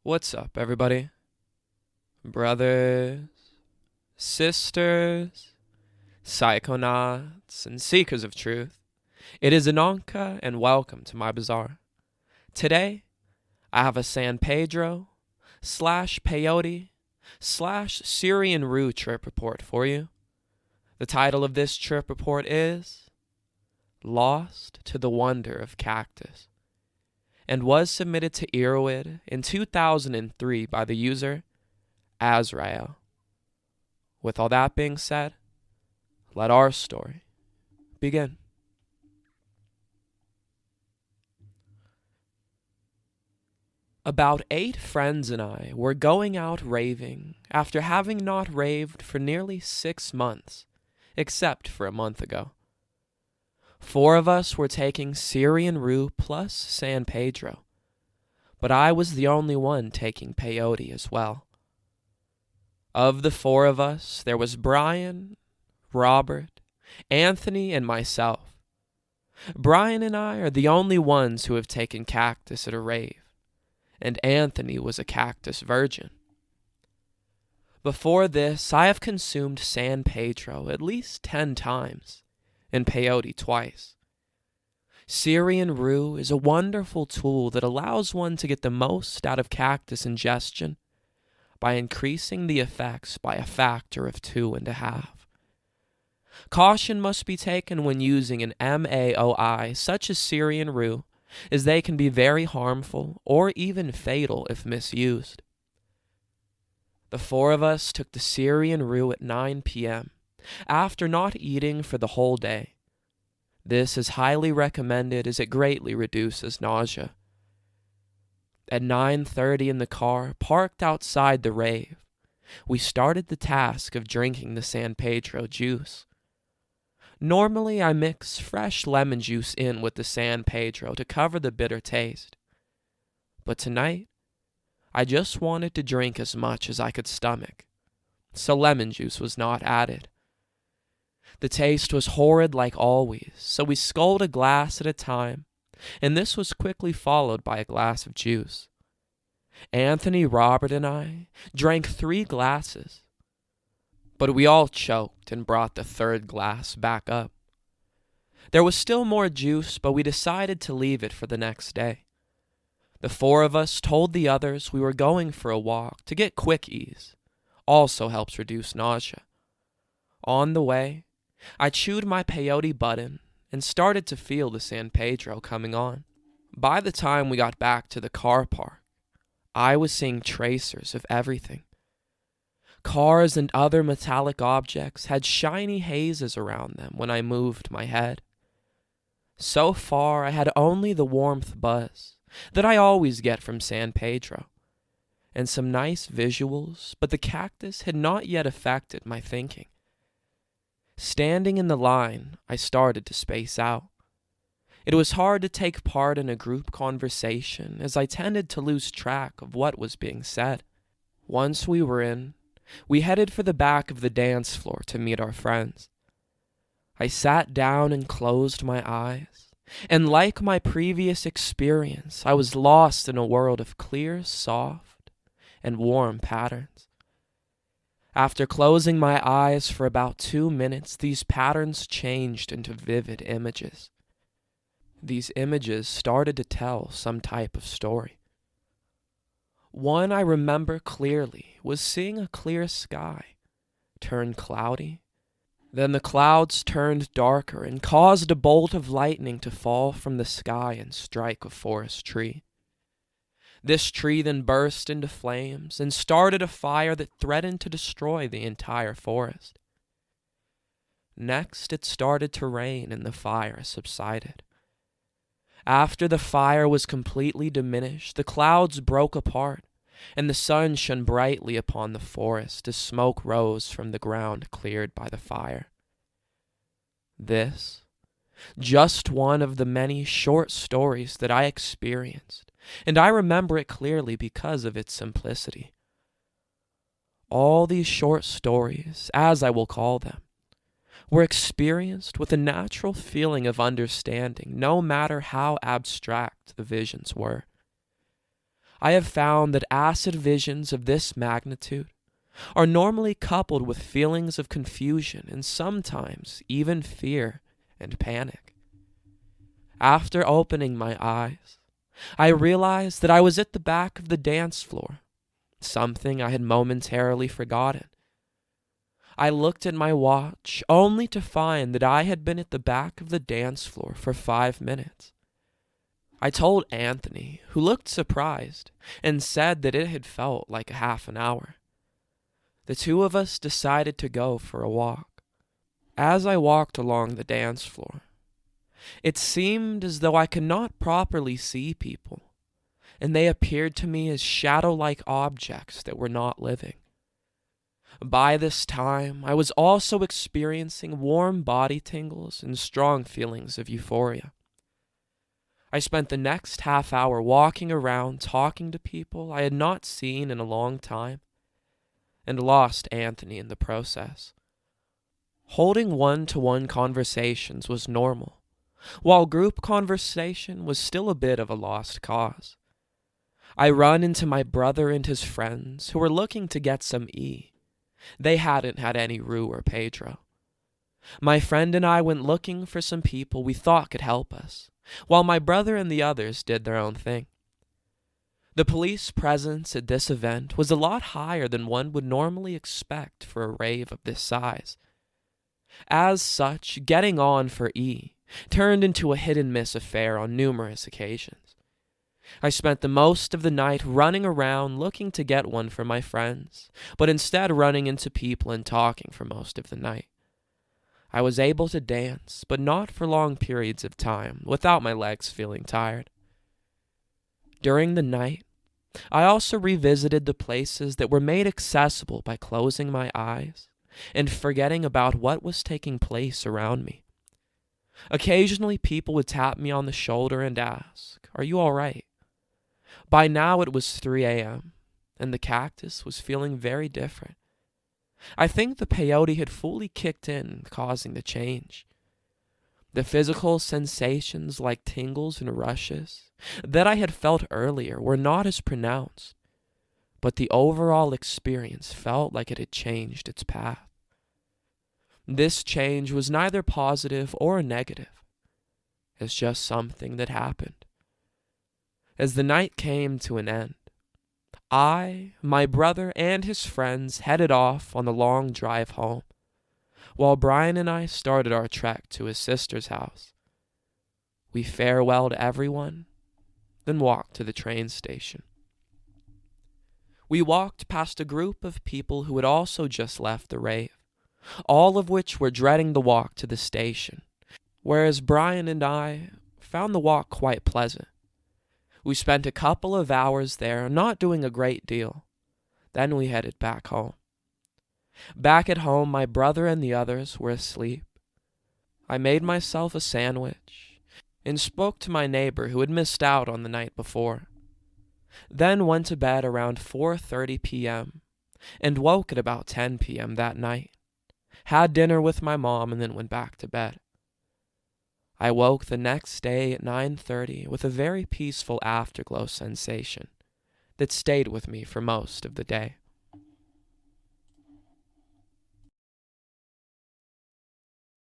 What's up, everybody? Brothers, sisters, psychonauts, and seekers of truth. It is Ananka, and welcome to my bazaar. Today, I have a San Pedro / Peyote / Syrian Rue trip report for you. The title of this trip report is Lost to the Wonder of Cactus, and was submitted to Erowid in 2003 by the user Azrael. With all that being said, let our story begin. About 8 friends and I were going out raving after having not raved for nearly 6 months, except for a month ago. 4 of us were taking Syrian Rue plus San Pedro, but I was the only one taking Peyote as well. Of the 4 of us, there was Brian, Robert, Anthony, and myself. Brian and I are the only ones who have taken Cactus at a rave, and Anthony was a Cactus virgin. Before this, I have consumed San Pedro at least 10 times, and Peyote twice. Syrian Rue is a wonderful tool that allows one to get the most out of Cactus ingestion by increasing the effects by a factor of 2.5. Caution must be taken when using an MAOI such as Syrian Rue, as they can be very harmful or even fatal if misused. The 4 of us took the Syrian Rue at 9 p.m. after not eating for the whole day. This is highly recommended as it greatly reduces nausea. At 9:30 in the car, parked outside the rave, we started the task of drinking the San Pedro juice. Normally, I mix fresh lemon juice in with the San Pedro to cover the bitter taste. But tonight, I just wanted to drink as much as I could stomach, so lemon juice was not added. The taste was horrid like always, so we sculled a glass at a time, and this was quickly followed by a glass of juice. Anthony, Robert, and I drank 3 glasses, but we all choked and brought the 3rd glass back up. There was still more juice, but we decided to leave it for the next day. The 4 of us told the others we were going for a walk to get quickies. Also helps reduce nausea. On the way, I chewed my peyote button and started to feel the San Pedro coming on. By the time we got back to the car park, I was seeing tracers of everything. Cars and other metallic objects had shiny hazes around them when I moved my head. So far, I had only the warmth buzz that I always get from San Pedro, and some nice visuals, but the cactus had not yet affected my thinking. Standing in the line, I started to space out. It was hard to take part in a group conversation as I tended to lose track of what was being said. Once we were in, we headed for the back of the dance floor to meet our friends. I sat down and closed my eyes, and like my previous experience, I was lost in a world of clear, soft, and warm patterns. After closing my eyes for about 2 minutes, these patterns changed into vivid images. These images started to tell some type of story. One I remember clearly was seeing a clear sky turn cloudy. Then the clouds turned darker and caused a bolt of lightning to fall from the sky and strike a forest tree. This tree then burst into flames and started a fire that threatened to destroy the entire forest. Next, it started to rain and the fire subsided. After the fire was completely diminished, the clouds broke apart, and the sun shone brightly upon the forest as smoke rose from the ground cleared by the fire. This, just one of the many short stories that I experienced, and I remember it clearly because of its simplicity. All these short stories, as I will call them, were experienced with a natural feeling of understanding, no matter how abstract the visions were. I have found that acid visions of this magnitude are normally coupled with feelings of confusion and sometimes even fear and panic. After opening my eyes, I realized that I was at the back of the dance floor, something I had momentarily forgotten. I looked at my watch only to find that I had been at the back of the dance floor for 5 minutes. I told Anthony, who looked surprised, and said that it had felt like a half an hour. The two of us decided to go for a walk. As I walked along the dance floor, it seemed as though I could not properly see people, and they appeared to me as shadow-like objects that were not living. By this time, I was also experiencing warm body tingles and strong feelings of euphoria. I spent the next half hour walking around talking to people I had not seen in a long time, and lost Anthony in the process. Holding one-to-one conversations was normal, while group conversation was still a bit of a lost cause. I run into my brother and his friends who were looking to get some E. They hadn't had any Rue or Pedro. My friend and I went looking for some people we thought could help us, while my brother and the others did their own thing. The police presence at this event was a lot higher than one would normally expect for a rave of this size. As such, getting on for E turned into a hit-and-miss affair on numerous occasions. I spent the most of the night running around looking to get one for my friends, but instead running into people and talking for most of the night. I was able to dance, but not for long periods of time, without my legs feeling tired. During the night, I also revisited the places that were made accessible by closing my eyes and forgetting about what was taking place around me. Occasionally, people would tap me on the shoulder and ask, "Are you all right?" By now it was 3 a.m., and the Cactus was feeling very different. I think the peyote had fully kicked in, causing the change. The physical sensations like tingles and rushes that I had felt earlier were not as pronounced, but the overall experience felt like it had changed its path. This change was neither positive or negative. It's just something that happened. As the night came to an end, I, my brother, and his friends headed off on the long drive home, while Brian and I started our trek to his sister's house. We farewelled everyone, then walked to the train station. We walked past a group of people who had also just left the rave, all of which were dreading the walk to the station, whereas Brian and I found the walk quite pleasant. We spent a couple of hours there, not doing a great deal. Then we headed back home. Back at home, my brother and the others were asleep. I made myself a sandwich and spoke to my neighbor who had missed out on the night before. Then went to bed around 4:30 p.m. and woke at about 10 p.m. that night. Had dinner with my mom and then went back to bed. I woke the next day at 9:30 with a very peaceful afterglow sensation that stayed with me for most of the day.